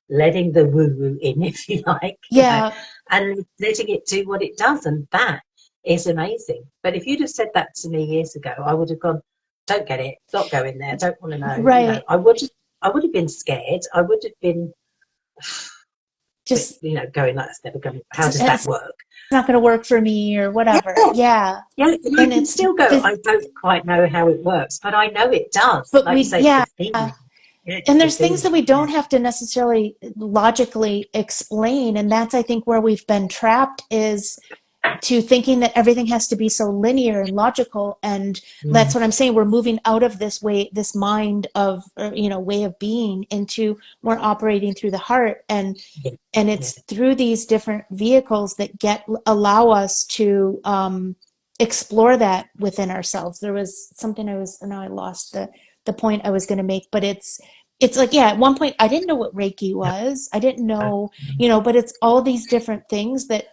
letting the woo woo in, if you like, Yeah. and letting it do what it does. And that is amazing. But if you'd have said that to me years ago, I would have gone, don't get it, not go in there, don't want to know. Right. I would have been scared. I would have been, Just, going, that's never going, how does that it's work? not going to work for me, or Yeah, whatever. Yeah. yeah. And I And can it's still go, the, I don't quite know how it works, but I know it does. but Like you we, say, it's yeah. the feeling. Yeah, it's And the there's things that feeling. we Yeah. don't have to necessarily logically explain. And that's, I think, where we've been trapped, is to thinking that everything has to be so linear and logical. And that's Mm. what I'm saying. We're moving out of this mind of, way of being, into more operating through the heart. Yeah. And Yeah. it's through these different vehicles that allow us to explore that within ourselves. There was something now I lost the point I was going to make, but it's like, yeah, at one point I didn't know what Reiki was. I didn't know, but it's all these different things that,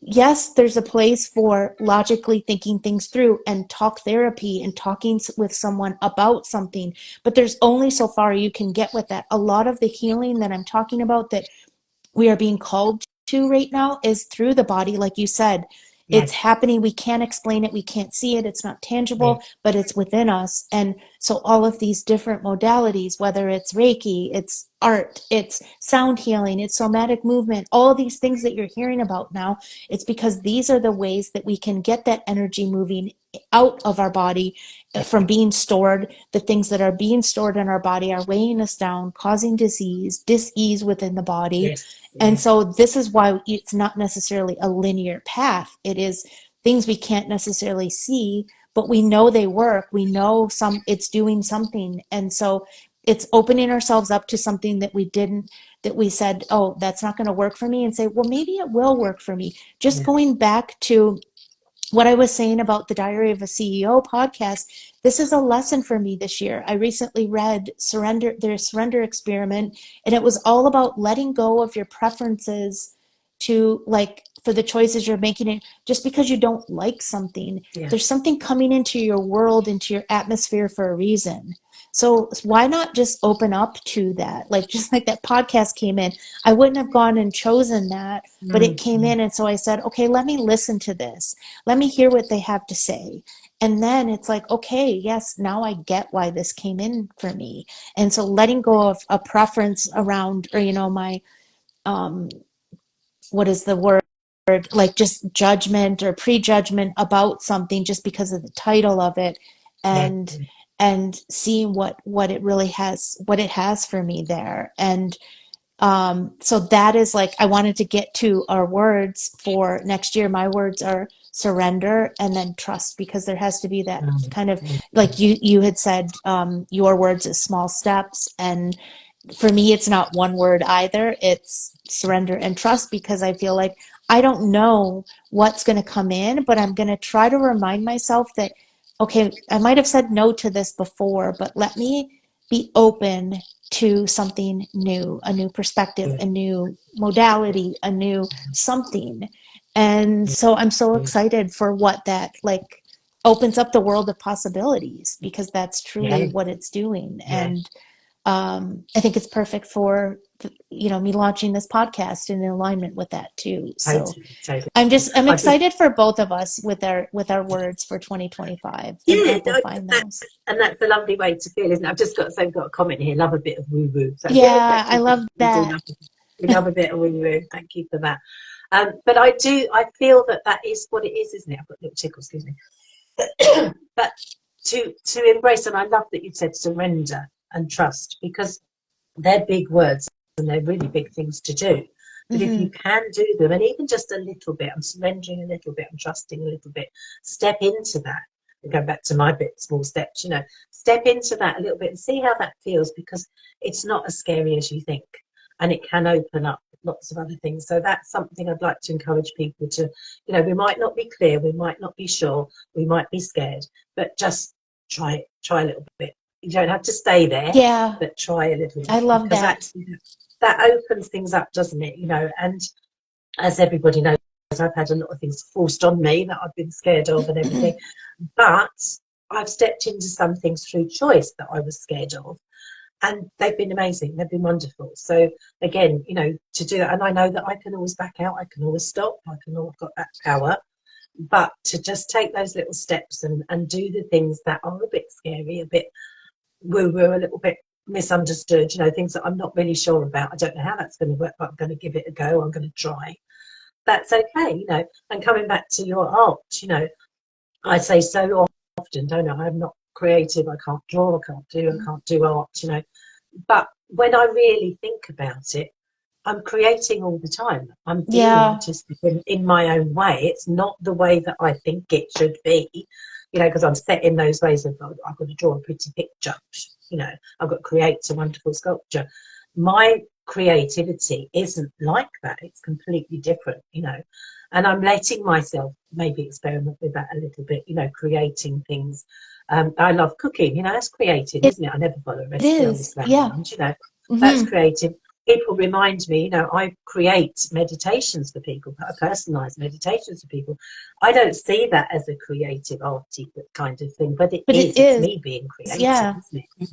yes, there's a place for logically thinking things through, and talk therapy, and talking with someone about something, but there's only so far you can get with that. A lot of the healing that I'm talking about, that we are being called to right now, is through the body. Like you said, Yeah. it's happening. We can't explain it, we can't see it, it's not Yeah. tangible, but it's within us. And so all of these different modalities, whether it's Reiki, it's art, it's sound healing, it's somatic movement, all these things that you're hearing about now. It's because these are the ways that we can get that energy moving out of our body from being stored. The things that are being stored in our body are weighing us down, causing disease, dis-ease within the body. Yes. And so this is why it's not necessarily a linear path. It is things we can't necessarily see, but we know they work. We know it's doing something. And so it's opening ourselves up to something that we said, oh, that's not going to work for me, and say, well, maybe it will work for me. Just going back to what I was saying about the Diary of a CEO podcast, this is a lesson for me this year. I recently read their Surrender Experiment, and it was all about letting go of your preferences to, like, for the choices you're making. It just because you don't like something, there's something coming into your world, into your atmosphere for a reason. So why not just open up to that? Like, just like that podcast came in, I wouldn't have gone and chosen that, but it came in. And so I said, okay, let me listen to this. Let me hear what they have to say. And then it's like, okay, yes, now I get why this came in for me. And so letting go of a preference around, or, my, what is the word? Like just judgment or prejudgment about something just because of the title of it, and seeing what it really has, what it has for me there. And so that is, like, I wanted to get to our words for next year. My words are surrender and then trust, because there has to be that kind of, like you had said, your words is small steps. And for me, it's not one word either. It's surrender and trust, because I feel like I don't know what's going to come in, but I'm going to try to remind myself that, okay, I might have said no to this before, but let me be open to something new, a new perspective, a new modality, a new something. And so I'm so excited for what that, like, opens up the world of possibilities, because that's truly what it's doing. And I think it's perfect for, me launching this podcast in alignment with that too. So Totally. I'm excited for both of us with our words for 2025 and amplifying those. And that's a lovely way to feel, isn't it? I've just got a comment here. Love a bit of woo woo. So I love that. We love a bit of woo woo. Thank you for that. But I feel that is what it is, isn't it? I've got a little tickle, excuse me. But to embrace, and I love that you said surrender and trust, because they're big words and they're really big things to do. But if you can do them, and even just a little bit, I'm surrendering a little bit, I'm trusting a little bit, step into that. And go back to my bit, small steps, step into that a little bit and see how that feels, because it's not as scary as you think, and it can open up lots of other things. So that's something I'd like to encourage people to, we might not be clear, we might not be sure, we might be scared, but just try a little bit. You don't have to stay there, but try a little bit. I love that. That opens things up, doesn't it? And as everybody knows, I've had a lot of things forced on me that I've been scared of and everything, but I've stepped into some things through choice that I was scared of, and they've been amazing. They've been wonderful. So again, to do that, and I know that I can always back out, I can always stop, I've got that power, but to just take those little steps and do the things that are a bit scary, a bit woo-woo, a little bit misunderstood, things that I'm not really sure about. I don't know how that's going to work, but I'm going to give it a go. I'm going to try. That's okay, And coming back to your art, I say so often, don't I? I'm not creative. I can't draw. I can't do art, But when I really think about it, I'm creating all the time. I'm being artistic in my own way. It's not the way that I think it should be, because I'm set in those ways of, I've got to draw a pretty picture, I've got to create a wonderful sculpture. My creativity isn't like that. It's completely different, and I'm letting myself maybe experiment with that a little bit, creating things. I love cooking, that's creative, isn't it? I never follow a recipe on this background, that's creative. People remind me, I create meditations for people, personalized meditations for people. I don't see that as a creative, arty kind of thing, but it is. It's me being creative, isn't it?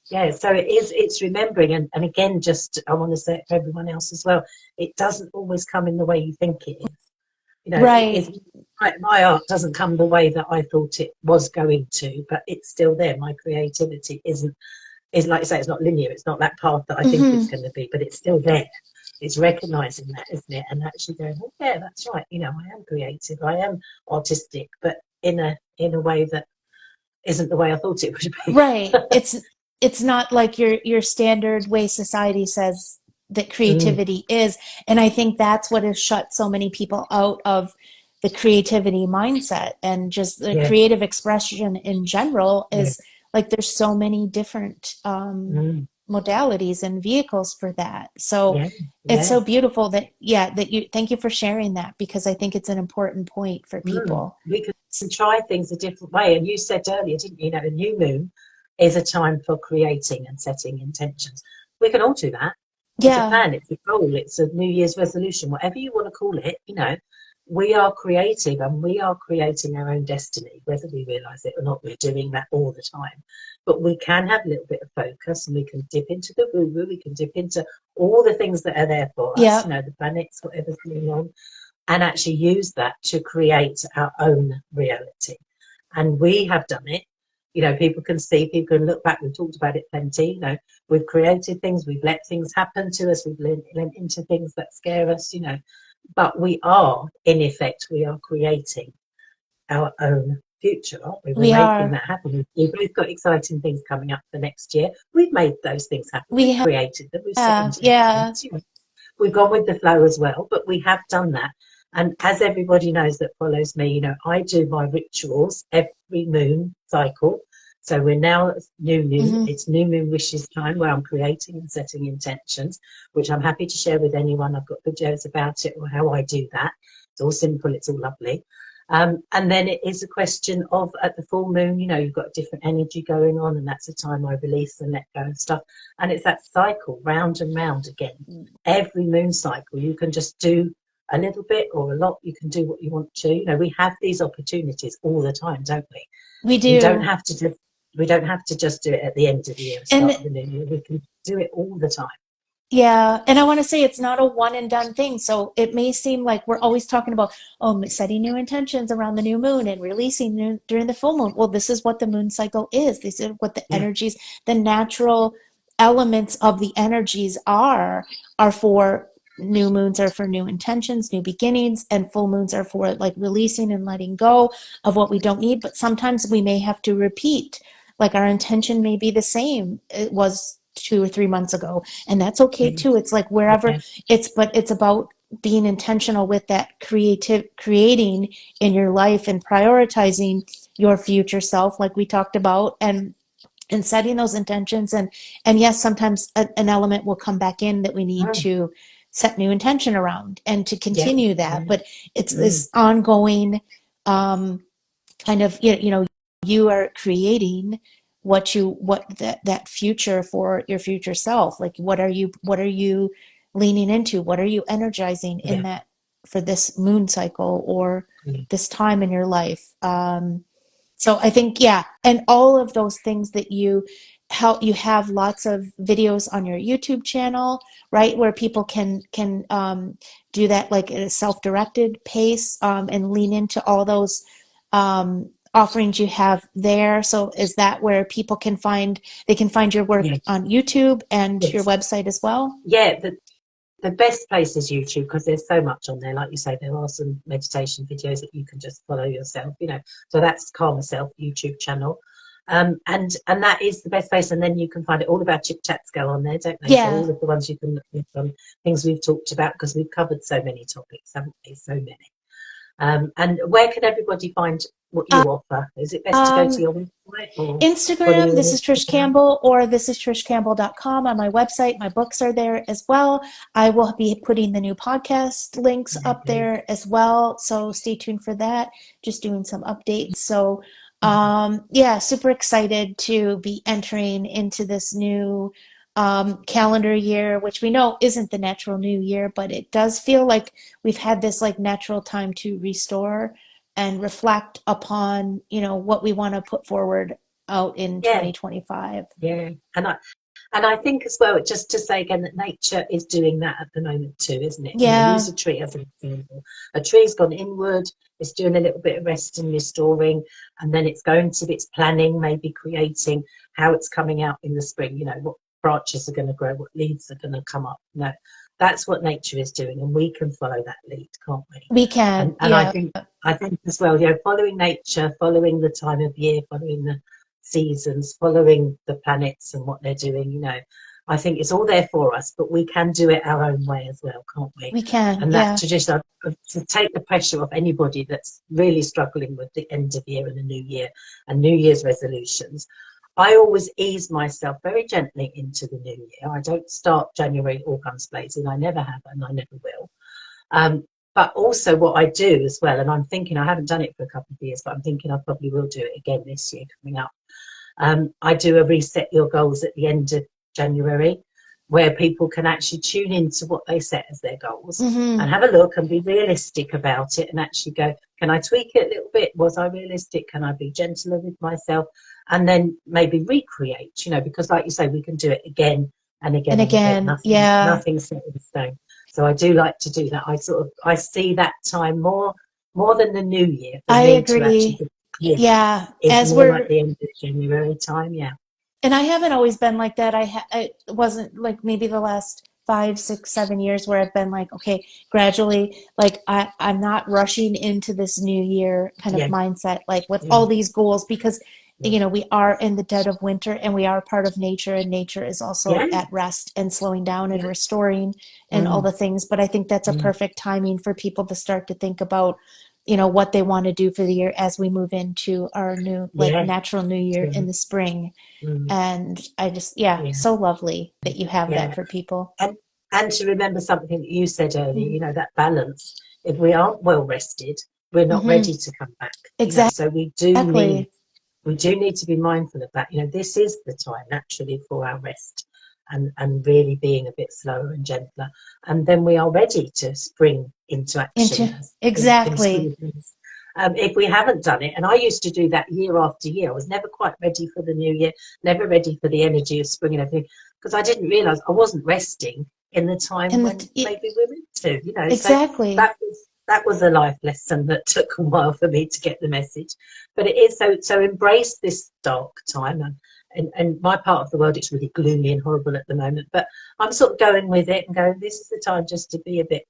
Yeah, so it's remembering, and again, just I want to say it for everyone else as well, it doesn't always come in the way you think it is. Right. My art doesn't come the way that I thought it was going to, but it's still there. My creativity isn't is, like you say, it's not linear. It's not that path that I think Hmm. it's going to be, but it's still there. It's recognizing that, isn't it? And actually going, oh yeah, that's right. You know, I am creative. I am artistic, but in a way that isn't the way I thought it would be. Right. It's not like your standard way society says that Mm, creativity is. And I think that's what has shut so many people out of the creativity mindset, and just the yeah, creative expression in general yeah, is like there's so many different mm, modalities and vehicles for that. So yeah, it's yeah. so beautiful that, yeah, that you, thank you for sharing that, because I think it's an important point for Mm. people. We can try things a different way. And you said earlier, didn't you? You know, a new moon is a time for creating and setting intentions. We can all do that. It's a Yeah. plan, it's a goal, it's a New Year's resolution, whatever you want to call it, you know, we are creative and we are creating our own destiny, whether we realize it or not. We're doing that all the time. But we can have a little bit of focus and we can dip into the woo woo, we can dip into all the things that are there for us, Yeah. you know, the planets, whatever's going on, and actually use that to create our own reality. And we have done it. You know, people can see, people can look back. We've talked about it plenty. You know, we've created things, we've let things happen to us, we've lent into things that scare us, you know. But we are, in effect, we are creating our own future, aren't we? We're We making are. that happen. We've both got exciting things coming up for next year. We've made those things happen. We We've created them. We've set have, yeah. intentions. You know, we've gone with the flow as well, but we have done that. And as everybody knows that follows me, you know, I do my rituals every moon cycle. So we're now at new moon. Hmm. It's new moon wishes time where I'm creating and setting intentions, which I'm happy to share with anyone. I've got videos about it or how I do that. It's all simple. It's all lovely. And then it is a question of at the full moon, you know, you've got different energy going on, and that's the time I release and let go and stuff. And it's that cycle round and round again. Every moon cycle, you can just do a little bit or a lot. You can do what you want to. You know, we have these opportunities all the time, don't we? We We don't do. have to just we don't have to just do it at the end of the year, start And of the new year. We can do it all the time. yeah, and I want to say it's not a one and done thing. So it may seem like we're always talking about, oh, setting new intentions around the new moon and releasing during the full moon. Well, this is what the moon cycle is. This is what the Yeah, energies, the natural elements of the energies are for new moons are for new intentions, new beginnings, and full moons are for like releasing and letting go of what we don't need. But sometimes we may have to repeat, like our intention may be the same it was 2 or 3 months ago, and that's okay yeah, too. It's like wherever yeah, but it's about being intentional with that creating in your life and prioritizing your future self, like we talked about, and setting those intentions. And yes, sometimes an element will come back in that we need mm, to set new intention around and to yeah, continue that. yeah, But it's mm, this ongoing um, kind of, you are creating what that future for your future self. Like what are you leaning into, what are you energizing in yeah, that for this moon cycle or yeah, this time in your life. So I think, yeah, and all of those things that you have lots of videos on your YouTube channel, right, where people can do that like at a self-directed pace, and lean into all those offerings you have there. So is that where people they can find your work yeah, on YouTube and your yes, website as well? yeah. The best place is YouTube because there's so much on there. Like you say, there are some meditation videos that you can just follow yourself, you know. So that's Calm Self YouTube channel. And that is the best place. And then you can find it. All of our chit chats go on there, don't they? So Yeah. all of the ones you can look at from things we've talked about because we've covered so many topics, haven't we? So many. And where can everybody find what you offer? Is it best to go to Um, your website or follow Instagram, you on this is Trish Instagram? Campbell, or this is trishcampbell.com on my website. My books are there as well. I will be putting the new podcast links up Lovely. there as well. So stay tuned for that. Just doing some updates. So, yeah, super excited to be entering into this new calendar year, which we know isn't the natural new year, but it does feel like we've had this like natural time to restore and reflect upon, what we want to put forward out in Yeah, 2025. yeah. And And I think as well, just to say again, that nature is doing that at the moment too, isn't it? You know, Yeah. use a tree as an example. A tree's gone inward, it's doing a little bit of rest and restoring, and then it's planning, maybe creating how it's coming out in the spring, you know, what branches are going to grow, what leaves are going to come up. You know, that's what nature is doing, and we can follow that lead, can't we? We can. And Yeah. I think as well, you know, following nature, following the time of year, following the seasons, following the planets and what they're doing, you know, I think it's all there for us, but we can do it our own way as well, can't we? We can. And that Yeah. to take the pressure off anybody that's really struggling with the end of year and the new year and New Year's resolutions. I always ease myself very gently into the new year. I don't start January all guns blazing. I never have, and I never will. But also what I do as well, and I'm thinking, I haven't done it for a couple of years, but I'm thinking I probably will do it again this year coming up. I do a reset your goals at the end of January, where people can actually tune into what they set as their goals and have a look and be realistic about it and actually go, can I tweak it a little bit? Was I realistic? Can I be gentler with myself? And then maybe recreate, you know, because like you say, we can do it again and again And and again. again. Yeah. Nothing's set in stone. So I do like to do that. I see that time more than the new year for I me to actually agree. live. Yeah. It's As more like we're, the end of January time. Yeah. and I haven't always been like that. I wasn't like maybe the last 5, 6, 7 years where I've been like, okay, gradually, like I'm not rushing into this new year kind of Yeah. mindset, like with Yeah. all these goals, because Yeah. you know, we are in the dead of winter and we are part of nature, and nature is also Yeah. at rest and slowing down and Yeah. restoring and all Mm, the things. But I think that's a mm. perfect timing for people to start to think about, you know, what they want to do for the year as we move into our new, like Yeah. natural new year Yeah. in the spring. Mm, And I just, yeah, yeah. so lovely that you have that Yeah. for people. And to remember something that you said earlier, Mm-hmm. you know, that balance. If we aren't well rested, we're not Mm-hmm. ready to come back. You know, so Exactly. we do need to be mindful of that. You know, this is the time naturally for our rest and really being a bit slower and gentler. And then we are ready to spring into Into action as in school exactly. things. If we haven't done it, and I used to do that year after year, I was never quite ready for the new year, never ready for the energy of spring and everything, because I didn't realise I wasn't resting in the time And when maybe we're meant to, you know. So exactly. that was a life lesson that took a while for me to get the message. But it is so embrace this dark time. And my part of the world, it's really gloomy and horrible at the moment. But I'm sort of going with it and going, this is the time just to be a bit,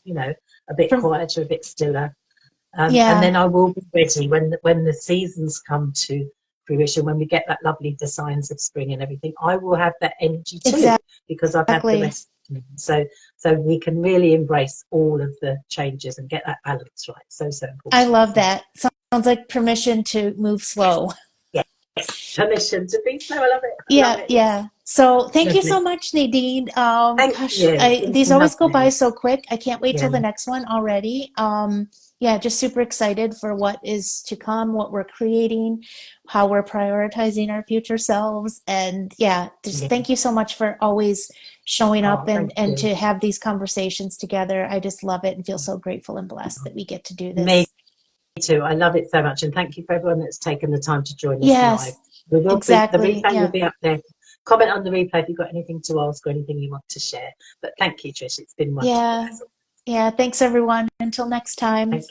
you know, a bit From quieter, a bit stiller. And yeah, then I will be ready when the seasons come to fruition, when we get that lovely, the signs of spring and everything. I will have that energy too because I've had the exactly. rest. So we can really embrace all of the changes and get that balance right. So I important. love So that. Sounds like permission to move slow. yes, permission to be slow. I love it. I love Yeah, it. Yes, yeah. So thank you so lovely. much, Nadine. Thank Gosh, you. It's these been always go by lovely. so quick. I can't wait Yeah, till the next one already. Yeah, just super excited for what is to come, what we're creating, how we're prioritizing our future selves. And yeah, just yeah. thank you so much for always showing up Oh, thank and you. to have these conversations together. I just love it and feel so grateful and blessed that we get to do Me this. too. I love it so much, and thank you for everyone that's taken the time to join us live. Yes, We will be the exactly. replay will Yeah. be up there. Comment on the replay if you've got anything to ask or anything you want to share. But thank you, Trish. It's been wonderful. Yeah. Yeah. Thanks, everyone. Until next time. Thank